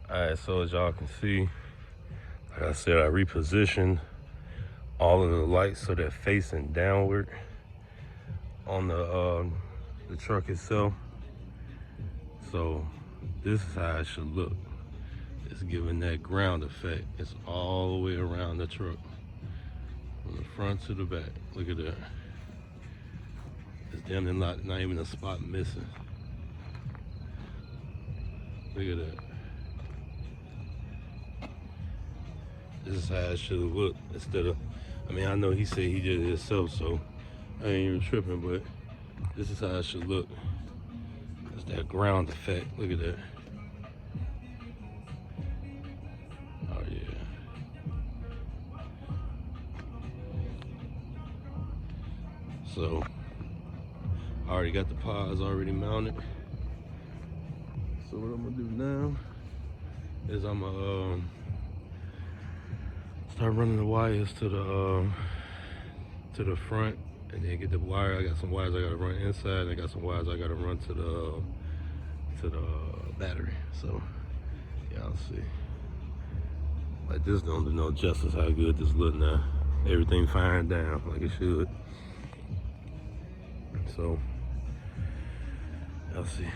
Alright, so as y'all can see, like I said, I repositioned all of the lights so they're facing downward on the truck itself. So this is how it should look. It's giving that ground effect. It's all the way around the truck, from the front to the back. Look at that. It's damn near not even a spot missing. Look at that. This is how it should look instead of, I mean, I know he said he did it himself, so I ain't even tripping, but this is how it should look. It's that ground effect. Look at that. Oh yeah. So I already got the pods already mounted. So what I'm gonna do now is I'm gonna start running the wires to the front, and then get the wire. I got some wires I gotta run inside, and I got some wires I gotta run to the battery. So y'all see. Like this don't do no justice how good this look now. Everything firing down like it should. So y'all see.